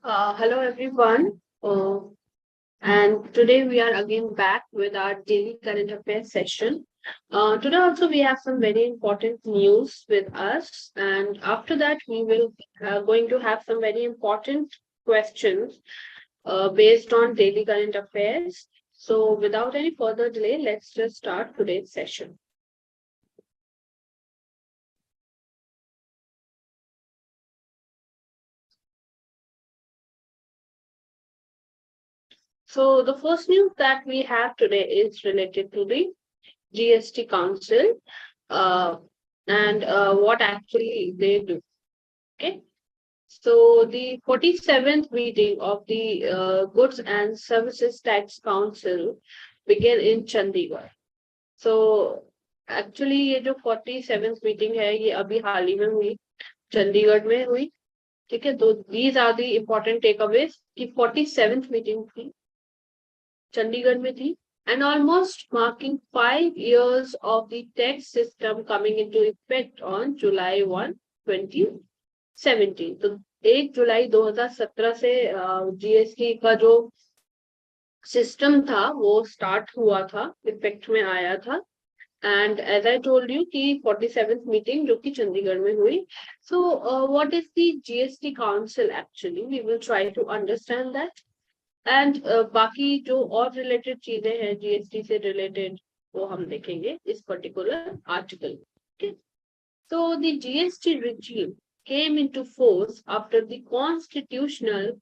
Hello everyone, and today we are again back with our daily current affairs session. Today also we have some very important news with us, and after that we will going to have some very important questions based on daily current affairs. So without any further delay, let's just start today's session. So the first news that we have today is related to the GST Council uh, and what actually they do. Okay. So the 47th meeting of the Goods and Services Tax Council began in Chandigarh. So actually ये जो 47th meeting है ये अभी हाल ही में हुई चंडीगढ़ में हुई. ठीक है, तो these are the important takeaways कि 47th meeting थी चंडीगढ़ में थी and almost marking 5 years of the tax system coming into effect on July 1, 2017. तो 1 जुलाई 2017 से जीएसटी का जो सिस्टम था वो स्टार्ट हुआ था, इफेक्ट में आया था. And as I told you कि 47th मीटिंग जो कि चंडीगढ़ में हुई. So what is the GST council actually, we will try to understand that. And बाकी जो और रिलेटेड चीजें हैं जीएसटी से रिलेटेड वो हम देखेंगे इस particular article. So the GST regime came into force after the constitutional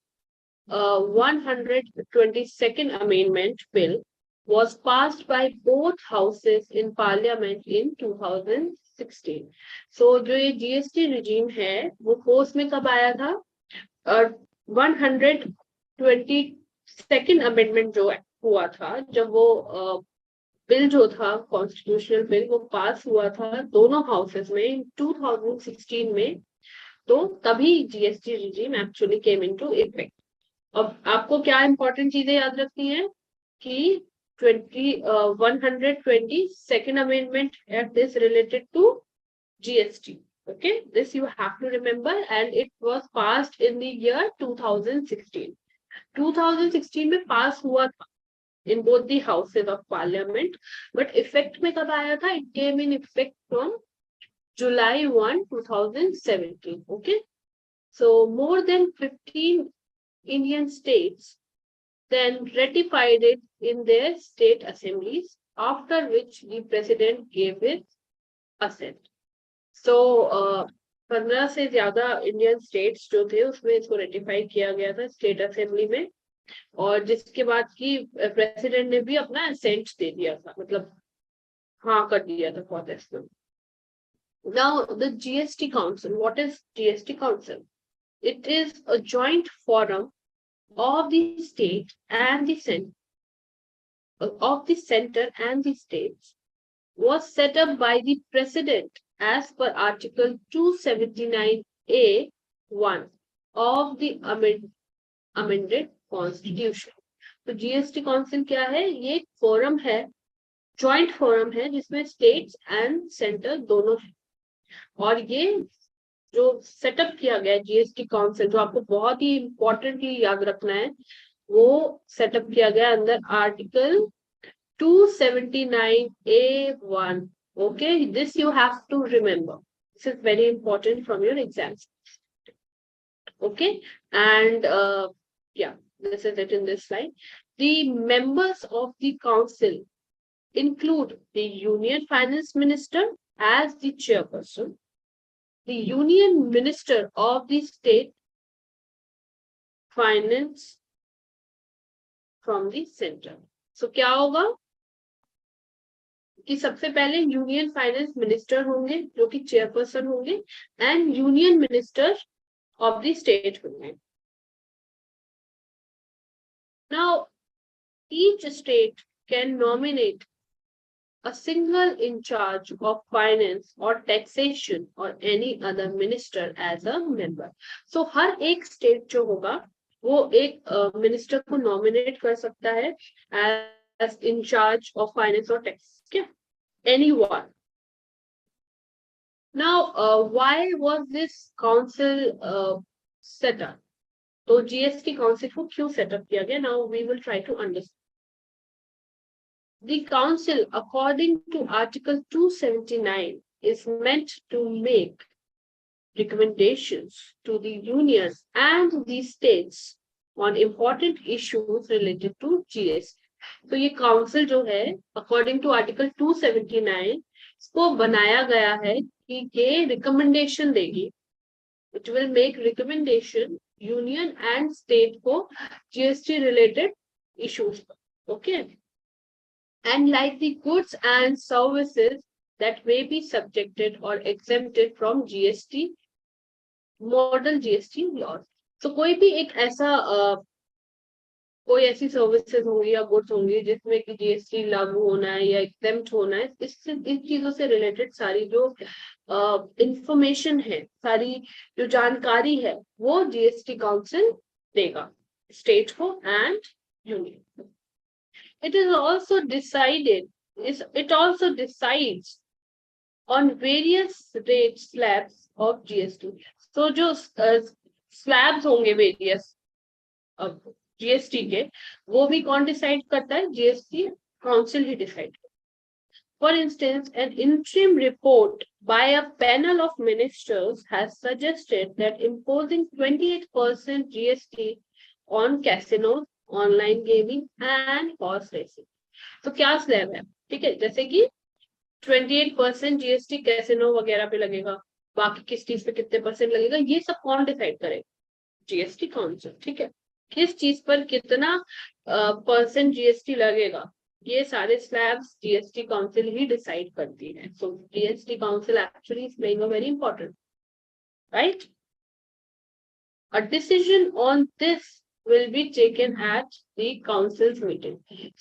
122nd Amendment Bill was passed by both houses in Parliament in 2016. So जो ये GST regime है वो force में कब आया था? 122nd Amendment जो हुआ था जब वो बिल जो था कॉन्स्टिट्यूशनल बिल वो पास हुआ था दोनों हाउसेस में 2016 में. तो तभी GST regime actually came into effect. अब आपको क्या इंपॉर्टेंट चीजें याद रखनी है कि 122nd amendment act is related to GST. Okay, this you have to remember, and it was passed in the year 2016. 2016 में पास हुआ था in both the houses of parliament, but effect में कब आया था? It came in effect from July 1, 2017. Okay, so more than 15 Indian states then ratified it in their state assemblies, after which the president gave its assent. So 15 से ज्यादा Indian states जो थे उसमें इसको रेटिफाई किया गया था स्टेट असेंबली में, और जिसके बाद की प्रेसिडेंट ने भी अपना असेंट दे दिया था, मतलब हाँ कर दिया था for this. Now the GST Council, what is GST Council? It is a joint forum of the state and the center and the states, was set up by the president as per article 279A(1) of the amended constitution. तो GST council क्या है? ये एक forum है, joint forum है जिसमें states and centre दोनों है. और ये जो सेटअप किया गया है जीएसटी काउंसिल, जो आपको बहुत ही इंपॉर्टेंटली याद रखना है, वो सेटअप किया गया अंदर article 279A(1). Okay, this you have to remember. This is very important from your exams. Okay, and yeah, this is it in this slide. The members of the council include the Union Finance Minister as the chairperson, the Union Minister of the State Finance from the center. So क्या होगा कि सबसे पहले union finance minister होंगे जो कि chairperson होंगे, and union minister of the state होंगे. Now, each state can nominate a single in charge of finance or taxation or any other minister as a member. So हर एक state जो होगा वो एक मिनिस्टर को नॉमिनेट कर सकता है as in charge of finance or tax. Okay, anyone. Now, why was this council set up? तो जीएसटी काउंसिल को क्यों सेटअप किया गया? Now we will try to understand. The council, according to Article 279, is meant to make recommendations to the union and the states on important issues related to GST. तो ये council जो है according to article 279 इसको बनाया गया है कि ये रिकमेंडेशन देगी. It will make recommendation union and state को जीएसटी रिलेटेड इश्यूज पर. Okay. And like the goods and services that may be subjected or exempted from GST, model GST laws. So कोई भी एक ऐसा कोई ऐसी सर्विसेज होंगी या गुड्स होंगी जिसमें कि जीएसटी लागू होना है या एग्जेम्प्ट होना है, इससे इन चीजों से रिलेटेड सारी जो इंफॉर्मेशन है, सारी जो जानकारी है, वो जीएसटी काउंसिल देगा स्टेट को and union. It is also decided, it also decides on various rate slabs of GST. So जो slabs होंगे various GST के, वो भी कौन डिसाइड करता है? GST council he decide. For instance, an interim report by a panel of ministers has suggested that imposing 28% GST on casinos, online gaming and horse racing. तो क्या स्लैब है? ठीक है, जैसे कि 28% जीएसटी कैसिनो वगैरह पे लगेगा, बाकी किस चीज पे कितने परसेंट लगेगा, ये सब कौन डिसाइड करेगा? GST council. ठीक है, किस चीज पर कितना परसेंट जीएसटी लगेगा, ये सारे स्लैब्स जीएसटी काउंसिल ही डिसाइड करती है. So GST council actually is playing a very important, right. A decision on this will be taken at the council's meeting.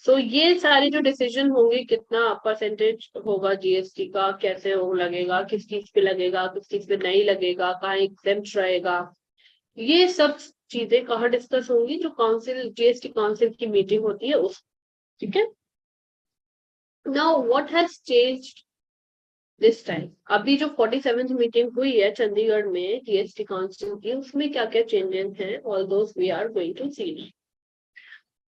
So ये सारे जो डिसीजन होंगे, कितना परसेंटेज होगा जीएसटी का, कैसे हो लगेगा, किस चीज पे लगेगा, किस चीज पे नहीं लगेगा, कहाँ एग्जेम्प्ट रहेगा, ये सब चीजें कहाँ डिस्कस होंगी? जो काउंसिल, जीएसटी काउंसिल की मीटिंग होती है उस. ठीक है. Now what has changed this time? अभी जो 47th मीटिंग हुई है चंडीगढ़ में जीएसटी काउंसिल की, उसमें क्या क्या चेंजेस हैं? All those we are going to see.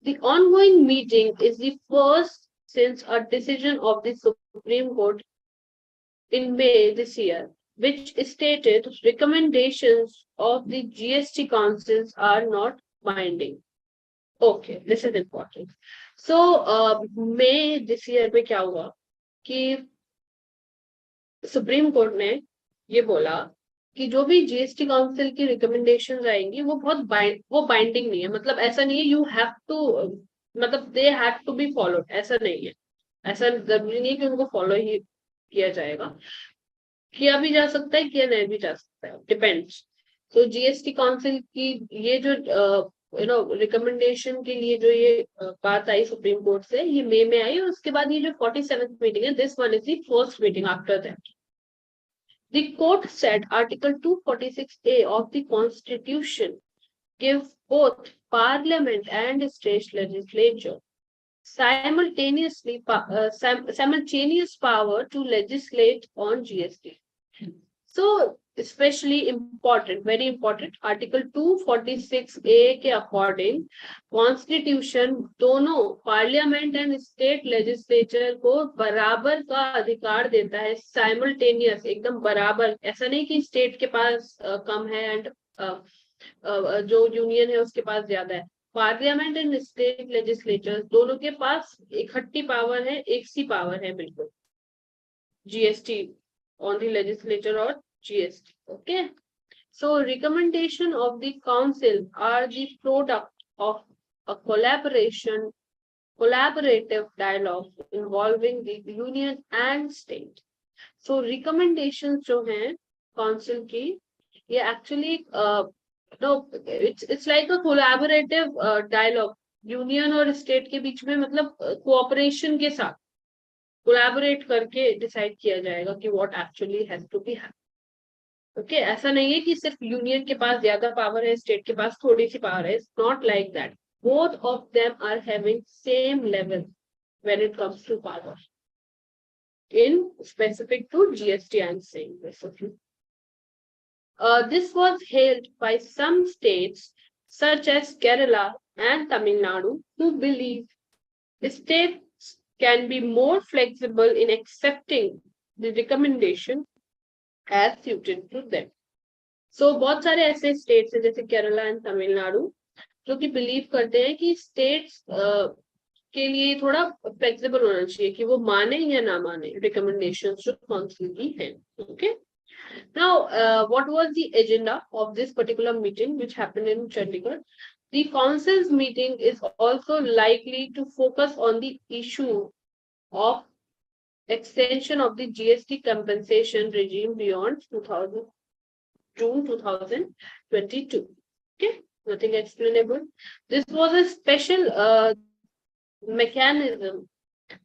The ongoing meeting is the first since a decision of the Supreme Court in May this year, which stated recommendations of the GST councils are not binding. Okay, this is important. So May this year में क्या हुआ कि supreme court ने ये बोला कि जो भी जीएसटी काउंसिल की रिकमेंडेशंस आएंगी वो वो बाइंडिंग नहीं है. मतलब ऐसा नहीं है यू हैव टू, मतलब they have to be followed, ऐसा नहीं है. ऐसा जरूरी नहीं है कि उनको फॉलो ही किया जाएगा. किया भी जा सकता है, किया नहीं भी जा सकता है, डिपेंड्स. तो जीएसटी काउंसिल की ये जो रिकमेंडेशन के लिए जो ये बात आई सुप्रीम कोर्ट से, ये मई में आई, और उसके बाद ये जो 47th मीटिंग है, this one is the first meeting after that. The court said Article 246A of the Constitution gives both Parliament and state legislature simultaneous power to legislate on GST. So, especially important, very important, Article 246A के according Constitution दोनों Parliament and state legislature को बराबर का अधिकार देता है. Simultaneous, एकदम बराबर. ऐसा नहीं कि स्टेट के पास कम है एंड जो यूनियन है उसके पास ज्यादा है. पार्लियामेंट एंड स्टेट लेजिस्लेचर दोनों के पास इकट्ठी पावर है, एक सी पावर है बिल्कुल. GST on the legislature or GST. Okay. So recommendation of the council are the product of a collaborative dialogue involving the union and state. So recommendations जो हैं council की, ये actually it's like a collaborative dialogue union और state के बीच में, मतलब cooperation के साथ कोलैबोरेट करके डिसाइड किया जाएगा कि what actually has to be happen. Okay, ऐसा नहीं है कि सिर्फ यूनियन के पास ज्यादा पावर है, स्टेट के पास थोड़ी सी पावर है. It's not like that. Both of them are having same level when it comes to power. In specific to GST I am saying this. This was hailed by some states such as Kerala and Tamil Nadu, who believe states can be more flexible in accepting the recommendation as suited to them. So बहुत सारे ऐसे states हैं जैसे Kerala and Tamil Nadu जो कि believe करते हैं कि स्टेट्स के लिए थोड़ा फ्लेक्सिबल होना चाहिए कि वो माने या ना माने रिकमेंडेशंस जो काउंसिल की हैं. Okay. Now, what was the agenda of this particular meeting which happened in Chandigarh? The council's meeting is also likely to focus on the issue of extension of the GST compensation regime beyond June 2022. Okay, nothing explainable. This was a special mechanism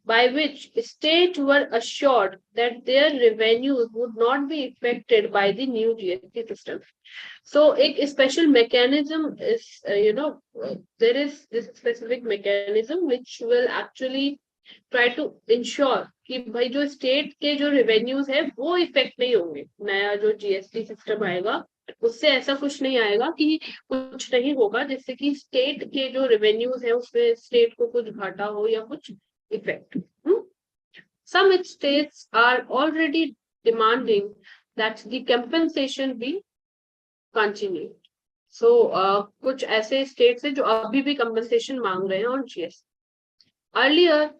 by which states were assured that their revenues would not be affected by the new GST system. So, a special mechanism is, there is this specific mechanism which will actually try to ensure कि भाई जो state के जो revenues है वो effect नहीं होंगे. नया जो जीएसटी सिस्टम आएगा उससे ऐसा कुछ नहीं आएगा कि कुछ नहीं होगा जिससे कि स्टेट के जो रेवेन्यूज है उसमें स्टेट को कुछ घाटा हो या कुछ effect. Some states are already demanding that the compensation be continued. So कुछ ऐसे states हैं जो अभी भी compensation मांग रहे हैं और GST. Earlier,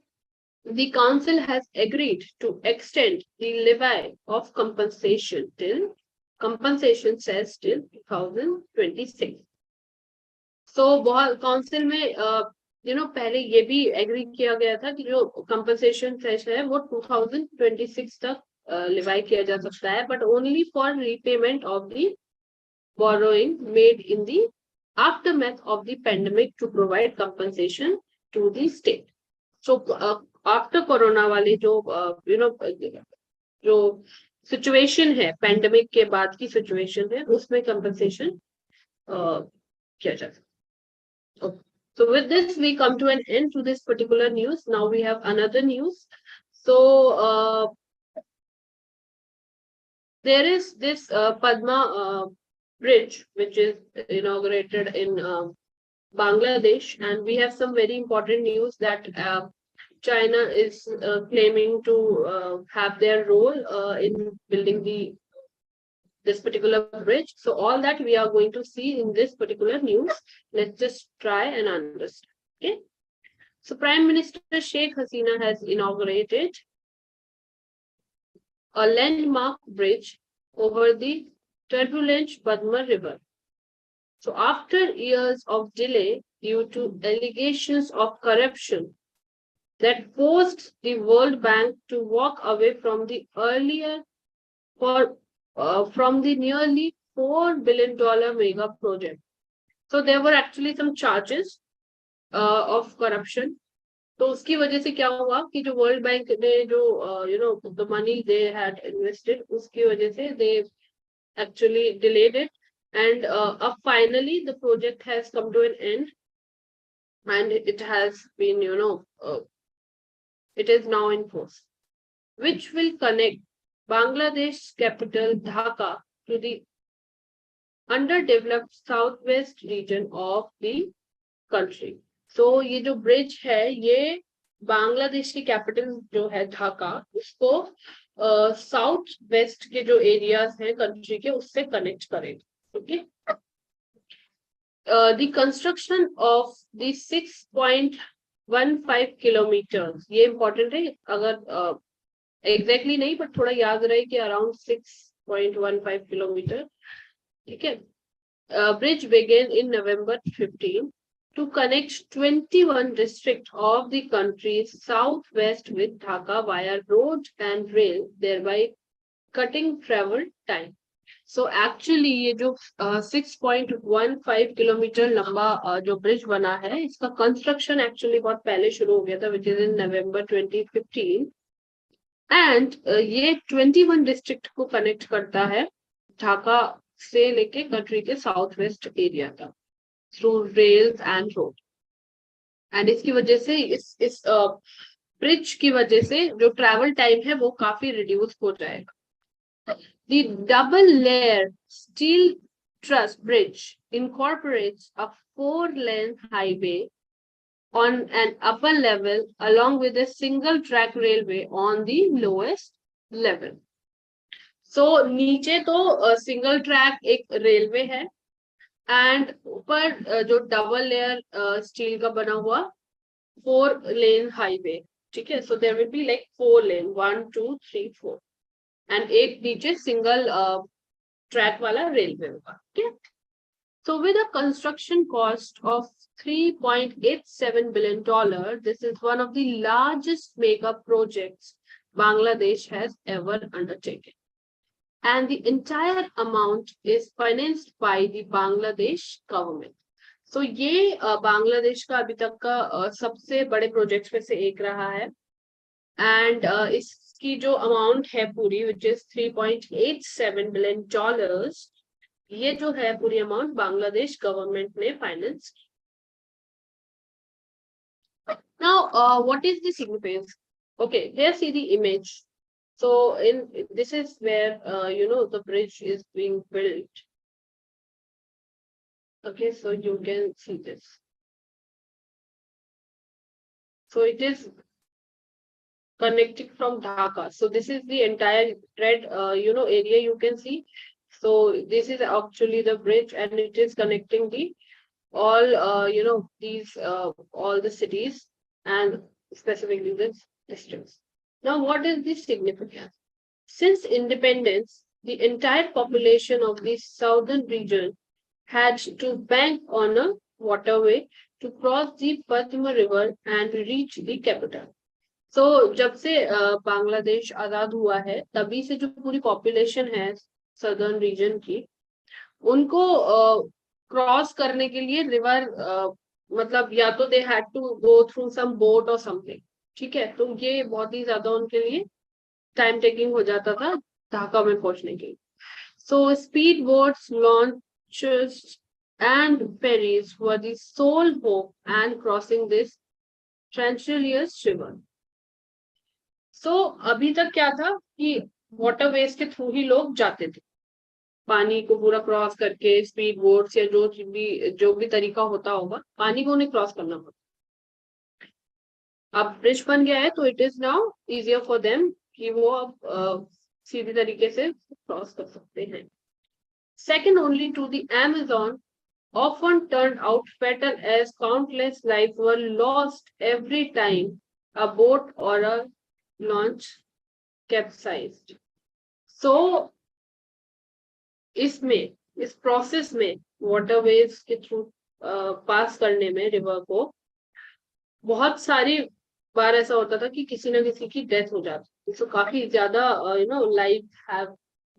the council has agreed to extend the levy of compensation till compensation says till 2026. So council में पहले ये भी एग्री किया गया था कि जो कंपनसेशन सेश है वो 2026 तक लिवाई किया जा सकता है, but only for repayment of the borrowing made in the aftermath of the pandemic to provide compensation to the state. So after corona वाली जो जो सिचुएशन है पैंडेमिक के बाद की सिचुएशन है उसमें कंपनसेशन किया जा सकता है. So with this we come to an end to this particular news. Now we have another news. So there is this Padma bridge which is inaugurated in Bangladesh, and we have some very important news that China is claiming to have their role in building this particular bridge. So all that we are going to see in this particular news. Let's just try and understand. Okay. So Prime Minister Sheikh Hasina has inaugurated a landmark bridge over the turbulent Padma River. So after years of delay due to allegations of corruption that forced the World Bank to walk away from the from the nearly $4 billion mega project. So there were actually some charges of corruption. तो उसकी वजह से क्या हुआ कि जो world bank ने जो the money they had invested उसकी वजह से they actually delayed it, and finally the project has come to an end, and it has been it is now in force, which will connect Bangladesh's capital Dhaka to the underdeveloped southwest region of the country. So ये जो bridge है ये बांग्लादेश की capital जो है ढाका उसको south west के जो एरियाज हैं कंट्री के उससे कनेक्ट करेगा. Okay. The construction of the 6.15 kilometre, ये इंपॉर्टेंट है, अगर एग्जैक्टली नहीं बट थोड़ा याद रहे कि अराउंड 6.15 किलोमीटर. ठीक है. Bridge began in November 15 to connect 21 districts of the country's southwest with Dhaka via road and rail, thereby cutting travel time. So actually ये जो 6.15 किलोमीटर लंबा जो ब्रिज बना है इसका कंस्ट्रक्शन एक्चुअली बहुत पहले शुरू हो गया था, which is in November 2015, and ये 21 डिस्ट्रिक्ट को कनेक्ट करता है ढाका से लेके कंट्री के साउथ वेस्ट एरिया तक through rails and road. And इसकी वजह से इस ब्रिज की वजह से जो ट्रैवल टाइम है वो काफी रिड्यूस हो जाएगा. The double layer steel Trust Bridge incorporates a 4-lane highway on an upper level along with a single track railway on the lowest level. So नीचे तो single track एक railway है and ऊपर जो double layer steel का बना हुआ 4-lane highway. ठीक है, so there will be like 4 lane, 1, 2, 3, 4 and एक नीचे single track वाला railway होगा. ठीक है. So with a construction cost of $3.87 billion, this is one of the largest mega projects Bangladesh has ever undertaken. And the entire amount is financed by the Bangladesh government. So ये बांग्लादेश का अभी तक का सबसे बड़े प्रोजेक्ट्स में से एक रहा है. And इसकी जो अमाउंट है पूरी, which is $3.87 billion, ये जो है पूरी अमाउंट बांग्लादेश गवर्नमेंट ने फाइनेंस की. Now, what is the significance? Okay, here see the image. So this is where the bridge is being built. Okay, so you can see this. So it is connecting from Dhaka. So this is the entire red area you can see. So this is actually the bridge, and it is connecting the all these all the cities and specifically this districts. Now, what is the significance? Since independence, the entire population of the southern region had to bank on a waterway to cross the Padma River and reach the capital. So, जब से बांग्लादेश आजाद हुआ है, तभी से जो पूरी population है southern reason की, उनको क्रॉस करने के लिए रिवर मतलब या तो they had to go through some boat और समथिंग. ठीक है, तो ये बहुत ही ज्यादा उनके लिए टाइम टेकिंग हो जाता था ढाका में पहुंचने के लिए. So speed boats, launches and ferries were the sole hope and crossing this ट्रांसलियस रिवर. सो अभी तक क्या था कि वाटरवेज के थ्रू ही लोग जाते थे, पानी को पूरा क्रॉस करके स्पीड बोट्स या जो भी तरीका होता होगा, पानी को उन्हें क्रॉस करना पड़ता. अब ब्रिज बन गया है तो it is now easier for them कि वो अब सीधी तरीके से क्रॉस कर सकते हैं. Second only to the Amazon, often turned out fatal as countless lives were lost every time a boat or a launch capsized. So इस प्रोसेस में वाटरवेज के थ्रू पास करने में रिवर को बहुत सारी बार ऐसा होता था कि किसी ना किसी की डेथ हो जाती. सो काफी ज्यादा life have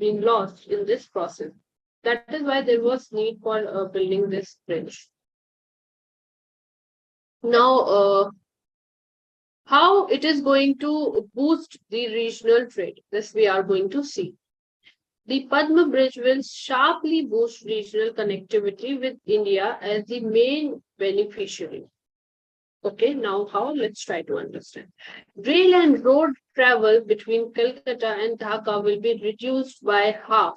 been lost in this process. That is why there was need for building this bridge. Now how it is going to boost the regional trade, this we are going to see. The Padma Bridge will sharply boost regional connectivity with India as the main beneficiary. Okay, now how? Let's try to understand. Rail and road travel between Calcutta and Dhaka will be reduced by half,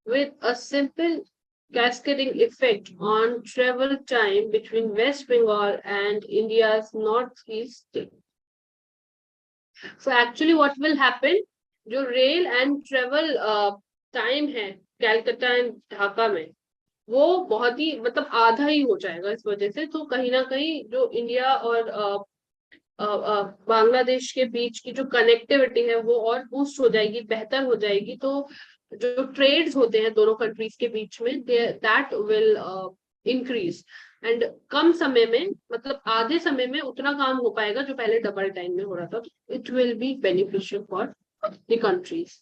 with a simple cascading effect on travel time between West Bengal and India's northeast state. So actually what will happen, जो rail and travel time है Calcutta and Dhaka में, वो बहुत ही मतलब आधा ही हो जाएगा इस वजह से. तो कहीं ना कहीं जो इंडिया और बांग्लादेश के बीच की जो कनेक्टिविटी है वो और बूस्ट हो जाएगी, बेहतर हो जाएगी. तो जो ट्रेड्स होते हैं दोनों कंट्रीज के बीच में, that will increase. And come समय में मतलब आधे समय में उतना काम हो पाएगा जो पहले डबल टाइम में हो रहा था. It will be beneficial for the countries.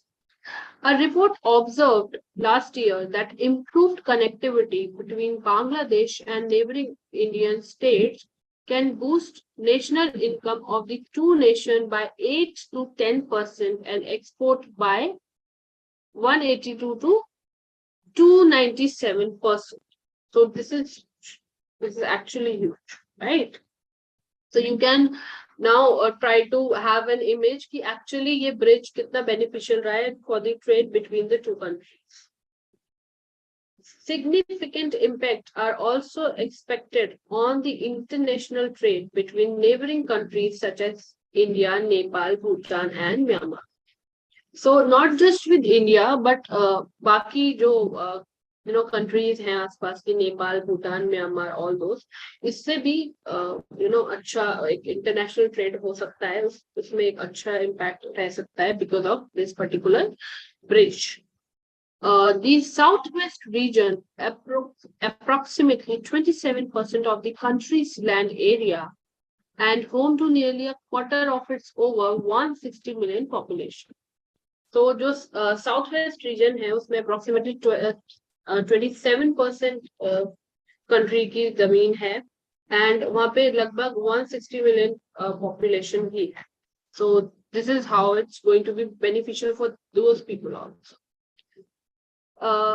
A report observed last year that improved connectivity between Bangladesh and neighboring Indian states can boost national income of the two nations by 8 to 10% and export by 182 to 297%. So this is actually huge, right? So you can now try to have an image कि actually ये bridge कितना beneficial रहा है for the trade between the two countries. significant impact are also expected on the international trade between neighboring countries such as India, Nepal, Bhutan, and Myanmar. So not just with India, but बाकी जो countries हैं आसपास के, Nepal, Bhutan, Myanmar, all those, इससे भी अच्छा एक international trade हो सकता है, उसमें एक अच्छा इम्पैक्ट रह सकता है because of this particular bridge. The southwest region, approximately 27% of the country's land area and home to nearly a quarter of its over 160 million population. तो जो साउथ वेस्ट रीजन है उसमें अप्रोक्सीमेटली 27% कंट्री की जमीन है एंड वहां पे लगभग 160 मिलियन पॉपुलेशन भी है. So this is how it's going to be beneficial for those people also.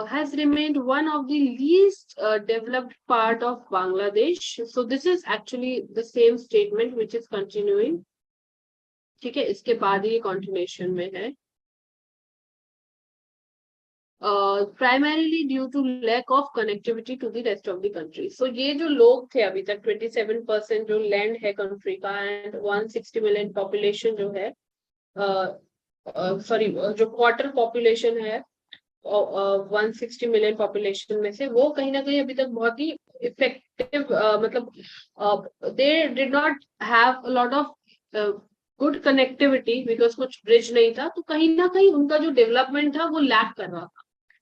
Has remained one of the least developed part of Bangladesh. So this is actually the same statement which is continuing. ठीक है, इसके बाद ये continuation में है. Primarily due to lack of connectivity to the rest of the country. So ये जो लोग थे अभी तक 27% जो लैंड है कंट्री का एंड 160 मिलियन पॉपुलेशन जो है, सॉरी जो क्वार्टर पॉपुलेशन है 160 मिलियन पॉपुलेशन में से, वो कहीं ना कहीं अभी तक बहुत ही इफेक्टिव मतलब they did not have a lot of good connectivity because कुछ ब्रिज नहीं था, तो कहीं ना कहीं उनका जो डेवलपमेंट था वो लैक कर रहा था.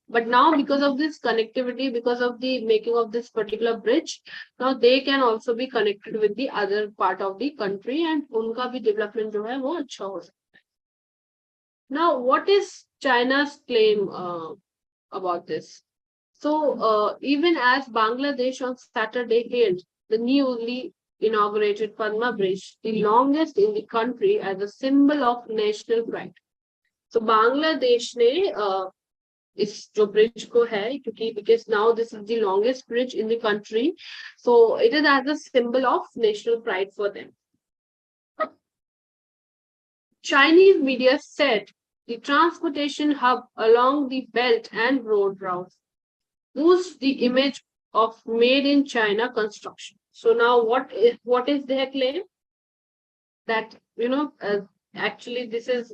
But now because of this connectivity, because of the making of this particular bridge, now they can also be connected with the other part of the country and उनका भी development जो है वो अच्छा हो सकता है. Now what is China's claim about this? So even as Bangladesh on Saturday hailed the newly inaugurated Padma Bridge, the longest in the country, as a symbol of national pride. So Bangladesh ने इस जो bridge को है, क्योंकि because now this is the longest bridge in the country, so it is as a symbol of national pride for them. Chinese media said the transportation hub along the belt and road routes boosts the image of made in China construction. So now what is their claim? That actually this is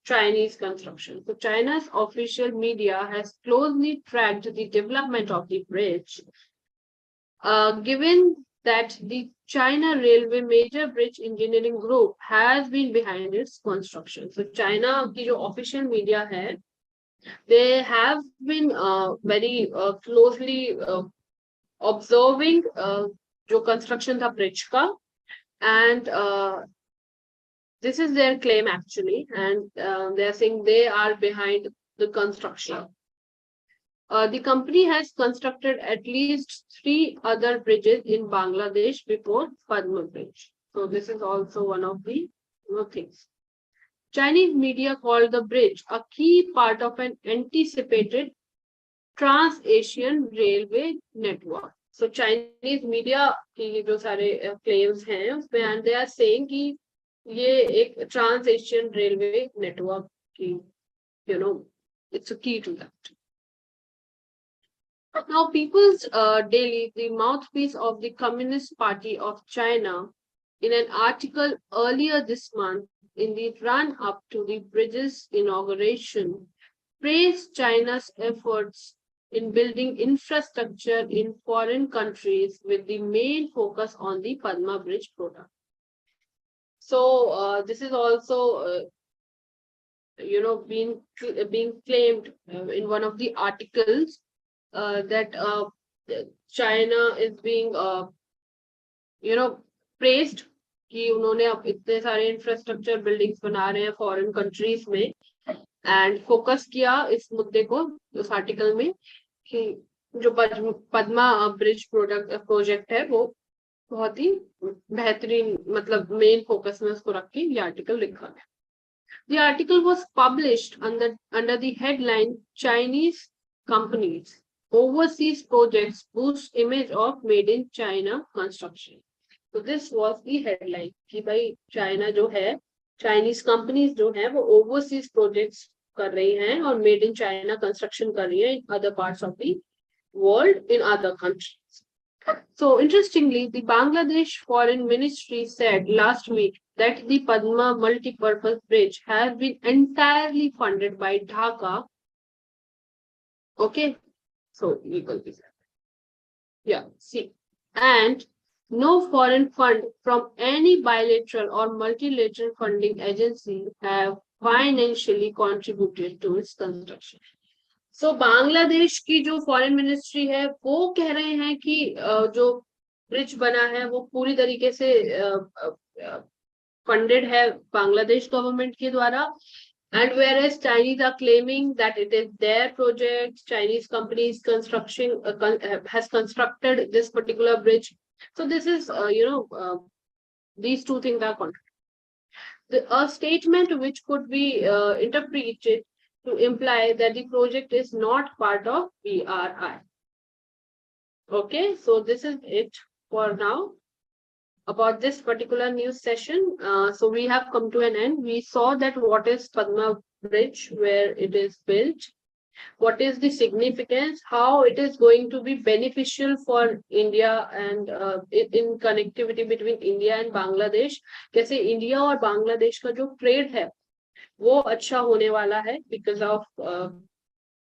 Chinese construction. So China's official media has closely tracked the development of the bridge, given that the China Railway Major Bridge Engineering Group has been behind its construction. So China की जो official media है, they have been very closely observing जो construction था bridge का, and this is their claim actually, and they are saying they are behind the construction. The company has constructed at least 3 other bridges in Bangladesh before Padma Bridge. So this is also one of the things. Chinese media called the bridge a key part of an anticipated Trans-Asian Railway network. So Chinese media की जो सारे claims हैं उसमें, and they are saying कि ये एक trans Asian railway network की it's a key to that. Now People's Daily, the mouthpiece of the Communist Party of China, in an article earlier this month in the run up to the bridge's inauguration, praised China's efforts in building infrastructure in foreign countries with the main focus on the Padma Bridge product. So this is also being claimed in one of the articles that China is being praised कि उन्होंने अब इतने सारे infrastructure buildings बना रहे हैं foreign countries में, and focus किया इस मुद्दे को उस आर्टिकल में कि जो पद्मा ब्रिज प्रोजेक्ट है वो बहुत ही बेहतरीन, मतलब मेन फोकस में उसको रख के ये आर्टिकल लिखा है. The article was published under the headline Chinese companies overseas projects boost image of made in China construction. So this was the headline कि भाई चाइना जो है, चाइनीज कंपनीज जो है वो ओवरसीज प्रोजेक्ट्स कर रही हैं और मेड इन चाइना कंस्ट्रक्शन कर रही है in other parts of the world in other countries. So interestingly, the Bangladesh Foreign Ministry said last week that the Padma multi-purpose bridge has been entirely funded by Dhaka. Okay, so legal visa. Yeah, see. And no foreign fund from any bilateral or multilateral funding agency have financially contributed to its construction. So Bangladesh की जो foreign ministry है वो कह रहे हैं कि जो bridge बना है वो पूरी तरीके से फंडेड है बांग्लादेश गवर्नमेंट के द्वारा. And whereas Chinese are claiming that it is their project, Chinese companies has constructed this particular bridge. So this is, these two things are contradictory. A statement which could be interpreted to imply that the project is not part of BRI. Okay, so this is it for now about this particular news session. So we have come to an end. We saw that what is Padma Bridge, where it is built, what is the significance, how it is going to be beneficial for India and in connectivity between India and Bangladesh. कैसे India और Bangladesh का जो trade है वो अच्छा होने वाला है because of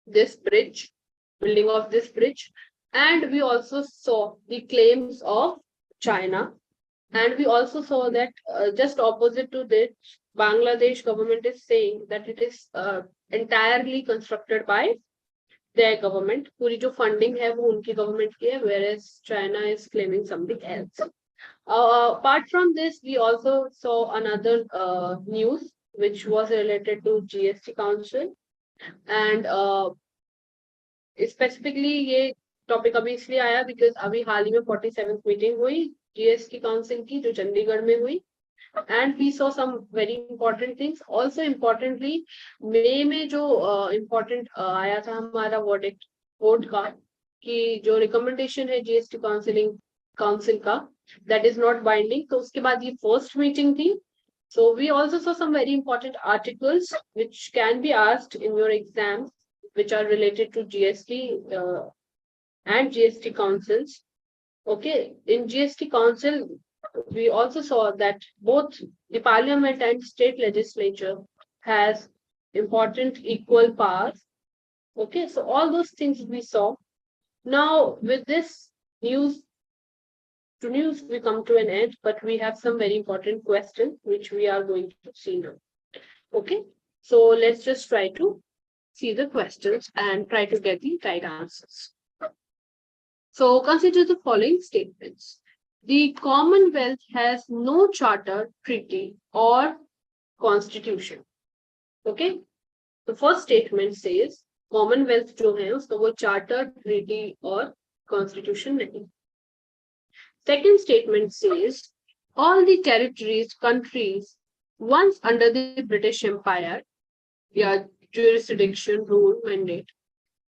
this bridge, building of this bridge. And we also saw the claims of China. And we also saw that just opposite to this, Bangladesh government is saying that it is entirely constructed by their government. पूरी जो funding है वो उनकी government की है, whereas China is claiming something else. Apart from this, we also saw another news which was related to GST Council. And specifically ये topic अभी इसलिए आया बिकॉज अभी हाल ही में 47th मीटिंग हुई जीएसटी काउंसिल की जो चंडीगढ़ में हुई. And we saw some very important things. Also importantly मई में जो इम्पोर्टेंट आया था हमारा वर्डिक्ट कोर्ट का कि जो रिकमेंडेशन है जीएसटी काउंसिल का दैट इज नॉट बाइंडिंग. तो उसके बाद ये फर्स्ट मीटिंग थी. So we also saw some very important articles which can be asked in your exams, which are related to GST and GST councils. Okay, in GST council, we also saw that both the parliament and state legislature has important equal powers. Okay, so all those things we saw. Now with this news we come to an end, but we have some very important questions which we are going to see now. Okay, so let's just try to see the questions and try to get the right answers. So consider the following statements. The Commonwealth has no charter, treaty, or constitution. Okay, the first statement says Commonwealth जो है उसका वो charter, treaty और constitution नहीं. Second statement says all the territories, countries once under the British Empire, jurisdiction, rule, mandate,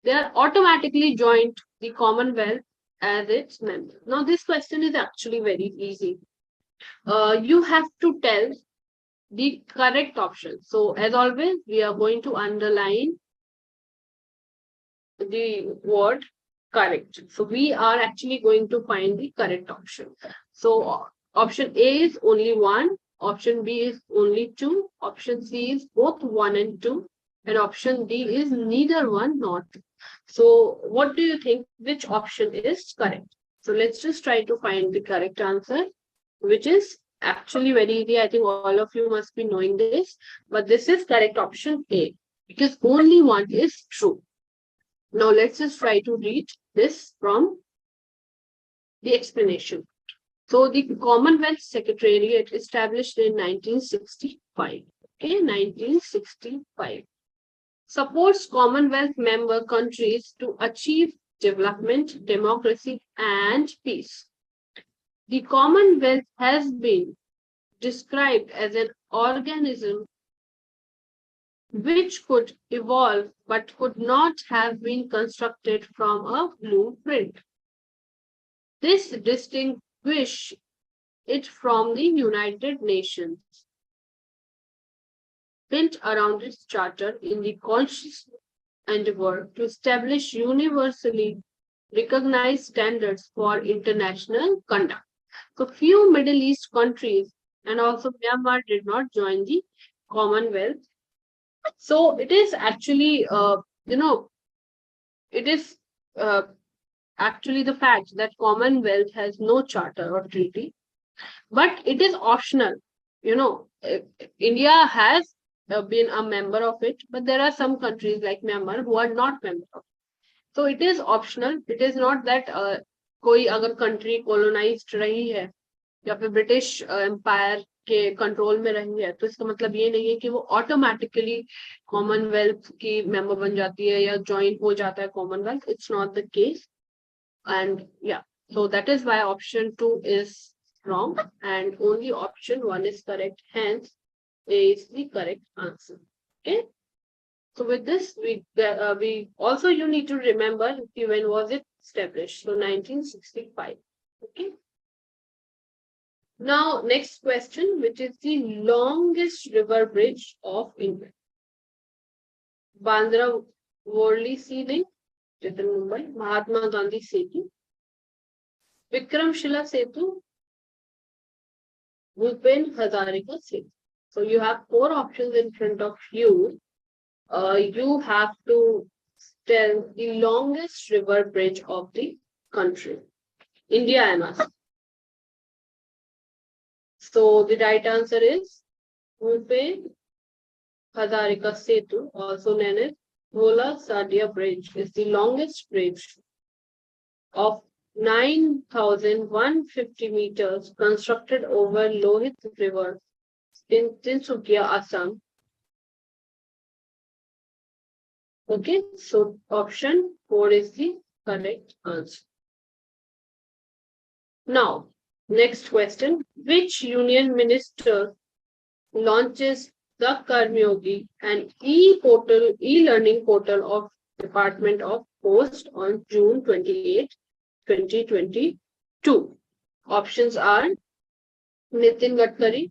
they are automatically joined the Commonwealth as its member. Now this question is actually very easy. You have to tell the correct option. So as always, we are going to underline the word correct. So we are actually going to find the correct option. So option A is only 1, option B is only 2, option C is both 1 and 2, and option D is neither 1 nor 2. So what do you think, which option is correct? So let's just try to find the correct answer, which is actually very easy. I think all of you must be knowing this, but this is correct option A, because only one is true. Now let's just try to read this from the explanation. So the Commonwealth Secretariat established in 1965. Okay, 1965. Supports Commonwealth member countries to achieve development, democracy, and peace. The Commonwealth has been described as an organism which could evolve but could not have been constructed from a blueprint. This distinguishes it from the United Nations, built around its charter in the conscious endeavor to establish universally recognized standards for international conduct. So few Middle East countries and also Myanmar did not join the Commonwealth. So it is actually, it is uh, actually the fact that Commonwealth has no charter or treaty, but it is optional. India has been a member of it, but there are some countries like Myanmar who are not member of it. So it is optional. It is not that कोई अगर country colonized रही है या फिर British empire के control में रही है तो इसका मतलब ये नहीं है कि वो ऑटोमेटिकली कॉमनवेल्थ की मेंबर बन जाती है या ज्वाइन हो जाता है Commonwealth. It's not the case. And या so that is why option 2 is wrong and only option 1 is correct. Hence A is the correct answer. Okay. So with this, we also, you need to remember when was it established. So 1965. Okay. Now, next question, which is the longest river bridge of India? Bandra Worli Sea Link, written Mumbai, Mahatma Gandhi Setu, Vikramshila Setu, Bhupen Hazarika Setu. So you have 4 options in front of you. You have to tell the longest river bridge of the country. India, I am asking. So the right answer is Bhupen Hazarika Setu, also known as Bhola Sadia Bridge, is the longest bridge of 9,150 meters constructed over Lohit River in Tinsukia, Assam. Okay, so option 4 is the correct answer. Now, next question. Which union minister launches the Karmyogi, an e-learning portal of Department of Post on June 28, 2022? Options are Nitin Gadkari,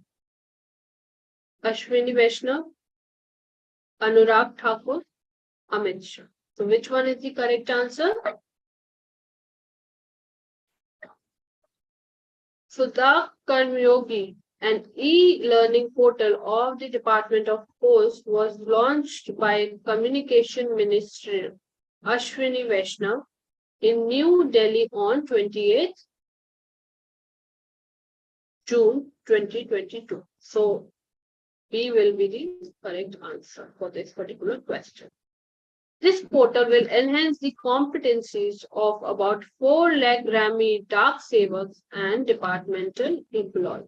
Ashwini Vaishnav, Anurag Thakur, Amit Shah. So which one is the correct answer? So the Karmyogi, an e-learning portal of the Department of Post, was launched by Communication Minister Ashwini Vaishnav in New Delhi on 28th June 2022. So B will be the correct answer for this particular question. This portal will enhance the competencies of about 4 lakh Grammy Dak Sevaks and departmental employees.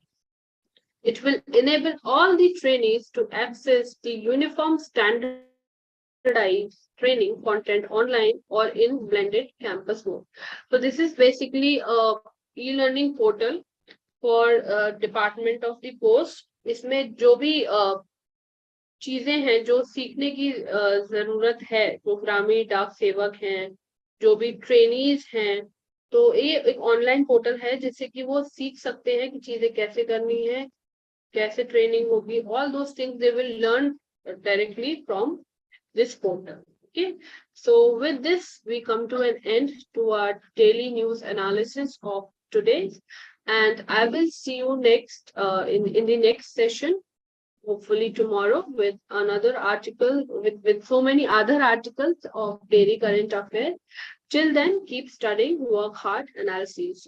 It will enable all the trainees to access the uniform standardized training content online or in blended campus mode. So this is basically a e-learning portal for Department of the Post. इसमें जो भी चीजें हैं जो सीखने की जरूरत है, जो ग्रामीण डाक सेवक हैं, जो भी ट्रेनीज हैं, तो ये एक ऑनलाइन पोर्टल है जिससे कि वो सीख सकते हैं कि चीजें कैसे करनी है, कैसे ट्रेनिंग होगी. All those things they will learn directly from this portal. Okay, so with this we come to an end to our daily news analysis of today, and I will see you next in the next session, hopefully tomorrow, with another article, with so many other articles of daily current affairs. Till then, keep studying, work hard, and I'll see you soon.